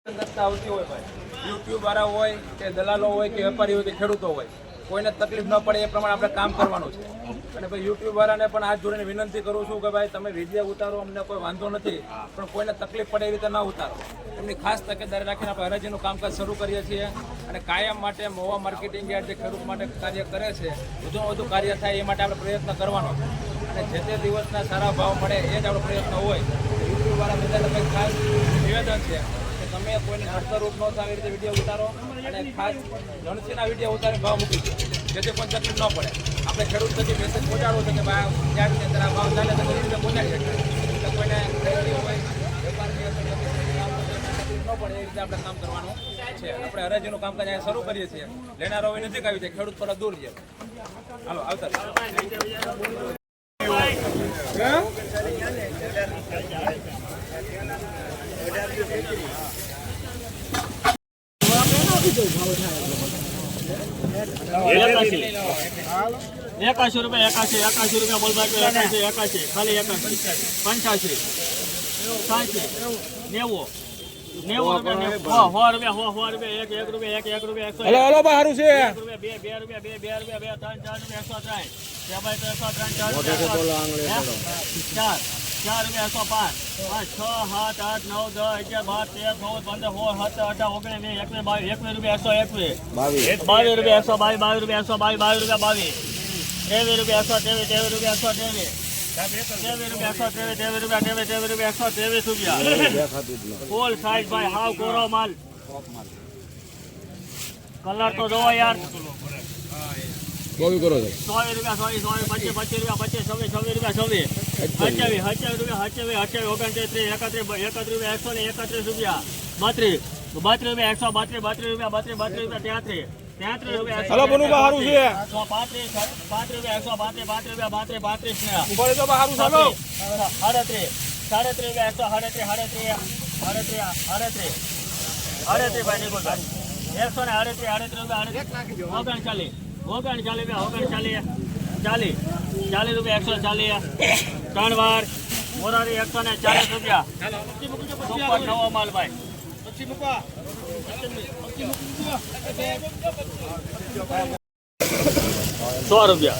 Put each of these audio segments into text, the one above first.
આવતી હોય ભાઈ યુટ્યુબ વાળા હોય કે દલાલો હોય કે વેપારી હોય કે ખેડૂતો હોય કોઈને તકલીફ ન પડે એ પ્રમાણે આપણે કામ કરવાનું છે અને ભાઈ યુટ્યુબ વાળાને પણ હાથ જોડીને વિનંતી કરું છું કે ભાઈ તમે વિડીયો ઉતારો અમને કોઈ વાંધો નથી પણ કોઈને તકલીફ પડે એ રીતે ના ઉતારો એમની ખાસ તકેદારી રાખીને આપણે હરાજીનું કામકાજ શરૂ કરીએ છીએ અને કાયમ માટે મહુવા માર્કેટિંગ યાર્ડ જે ખેડૂત માટે કાર્ય કરે છે વધુમાં વધુ કાર્ય થાય એ માટે આપણે પ્રયત્ન કરવાનો અને જે તે દિવસના સારા ભાવ મળે એ જ આપણો પ્રયત્ન હોય યુટ્યુબ વાળા બધાને ખાસ નિવેદન છે તમે કોઈને નડતરરૂપ ન થાય એ રીતે વિડીયો ઉતારો અને ખાસ જણસીના વિડીયો ઉતારી ભાવ મૂકી દો જેથી કોઈ તકલીફ ન પડે આપણે ખેડૂત સુધી મેસેજ પહોંચાડવો છે કે ભાઈ યાર્ડની અંદર આ ભાવ ચાલે તો એ રીતે પહોંચાડી શકીએ એટલે કોઈને ખરીદી હોય વેપારની અંદર તકલીફ ન પડે એ રીતે આપણે કામ કરવાનું છે આપણે હરાજીનું કામકાજ અહીંયા શરૂ કરીએ છીએ લેનારો હોય નજીક આવી જાય ખેડૂત થોડા દૂર છે હાલો આવતા ₹81 ₹81 બોલ બાકી 81 ખાલી 81 85 85 90 ફૂલ સાઈઝ ભાઈ હાવ કોરો માલ કલર તો જોવો યાર કોવી કરો છો 100 રૂપિયા 25 રૂપિયા 26 રૂપિયા 28 રૂપિયા 131 રૂપિયા 32 રૂપિયા 132 રૂપિયા 33 રૂપિયા હલો બનુ બહારું છે 135 રૂપિયા 132 ને ઉભો રહેજો બહારું ચાલો 37 રૂપિયા 138 ભાઈ નિકોલ ભાઈ 138 રૂપિયા 40 રૂપિયા 140 ત્રણ વાર મોરારી 140 રૂપિયા સુપર નવો માલ ભાઈ 100 રૂપિયા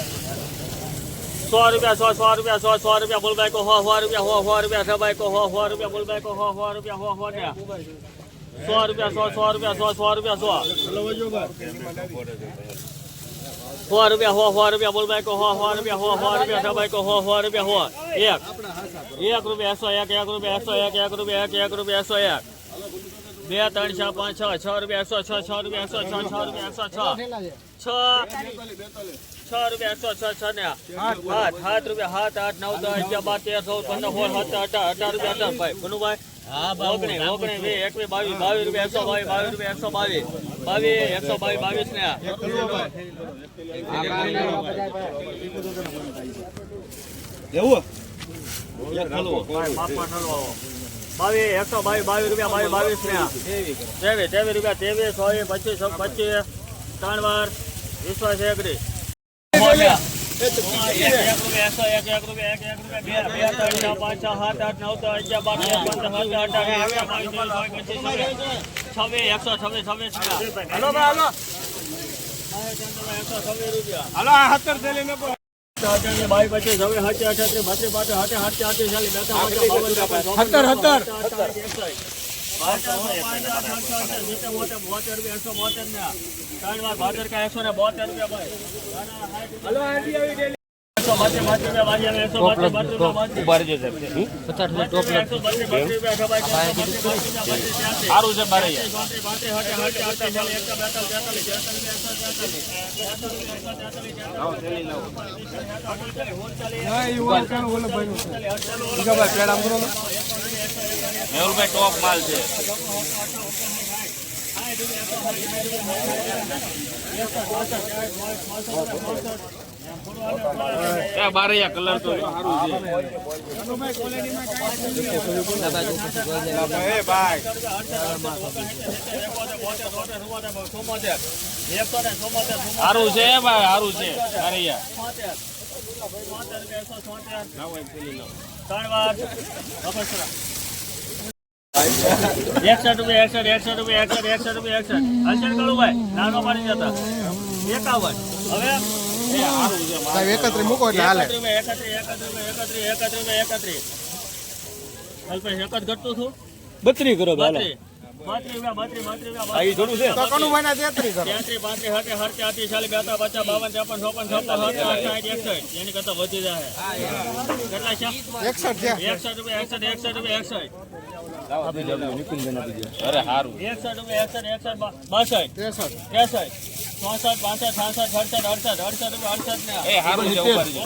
100 રૂપિયા બોલ ભાઈ કો 100 રૂપિયા સભાઈ કો 100 રૂપિયા બોલ ભાઈ કો 100 રૂપિયા 100 રૂપિયા 100 રૂપિયા 100 રૂપિયા બોલ ભાઈ કો 100 રૂપિયા સભાઈ કો 100 રૂપિયા 1 રૂપિયા 101 રૂપિયા 101 2 3 4 5 6 રૂપિયા 106 રૂપિયા 6 રૂપિયા 106 ને 7 રૂપિયા 7 8 9 10 11 12 13 14 15 16 17 18 રૂપિયા ભાઈ બનુભાઈ હા 19 20 22 રૂપિયા 122 122 ને એવું 122 રૂપિયા 23 રૂપિયા 25 ત્રણ વાર વિશ્વાસ એગ્રી 101 મેહુલભાઈ ટોપ માલ છે બારૈયા કલર તો સારું છે ભાઈ, સારું છે બારૈયા 61 રૂપિયા 61 રૂપિયા 61 રૂપિયા હલચલ કાળુભાઈ નાનો પાડી જતા 51 હવે સાહેબ 31 મૂકો એટલે હાલે 31 અલ્પેશ એક જ ઘટતું છું 32 કરો હાલો 32 રૂપિયા આ ઈ થોડું છે તો કનુભાઈ ના 33 કરો 33 35 40 40 50 એની કરતા વધી જાય કેટલા છે 61 છે 61 રૂપિયા 61 રૂપિયા અરે હારું 61 રૂપિયા 61 62 63 64 65 66 67 68 68 68 ને એ હારું છે ઉપાડી દો.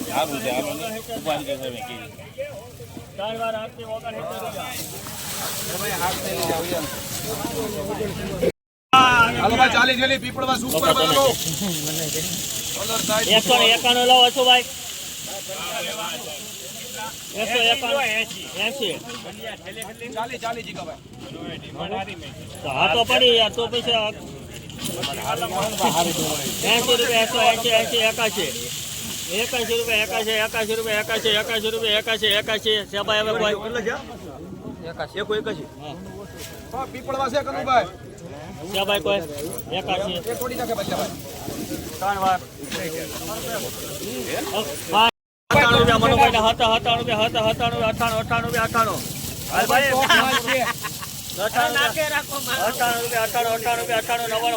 હારું છે હાલો ને ઉપાડી દે સાહેબ કે ચાર વાર આપતી 69 હાલો ભાઈ 40 જેલી પીપળવા સુપર બનાવો 191 લાવો છો ભાઈ 191 40 જીકા ભાઈ તો હા તો પડી યાર તો પૈસા 80 રૂપિયા 180 81 81 સેબાઈ હવે કોઈ પીપળવા છે કનુભાઈ સેબાઈ કોઈ 81 એ થોડી નાખે બચ્ચા ત્રણ વાર 98 રૂપિયા મનોભાઈ હતા 97 રૂપિયા 98 હાલ ભાઈ 98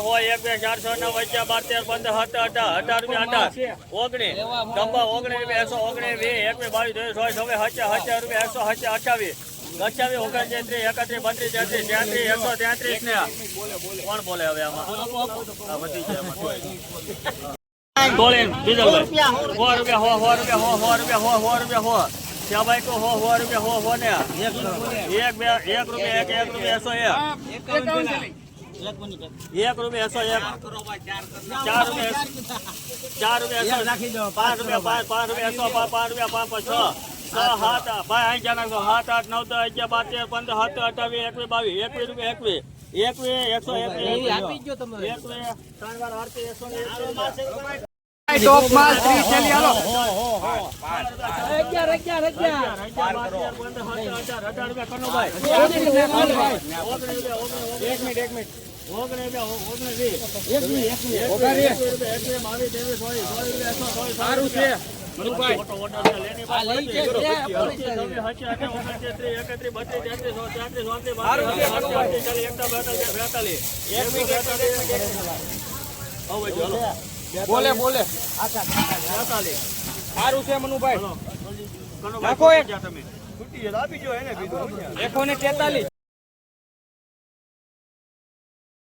હોય 1 2 4 6 9 11 12 13 15 17 18 રૂપિયા 19 ડબ્બા 19 119 20 21 22 23 24 28 133 ને કોણ બોલે હવે આમાં આ બધી છે બોલે ડીઝલ ભાઈ 100 રૂપિયા ભાઈ કો 100 રૂપિયા ને 1 રૂપિયા 1 રૂપિયા 4 રૂપિયા 5 રૂપિયા 6 7 ભાઈ અહીં જાના 7 8 9 10 11 12 13 15 17 18 20 ટોપ માલ 30 થેલી હાલો 1 બોલે બોલે સારું છે મનુભાઈ નાખો એક તમે છૂટી આપી જો એને કીધું 143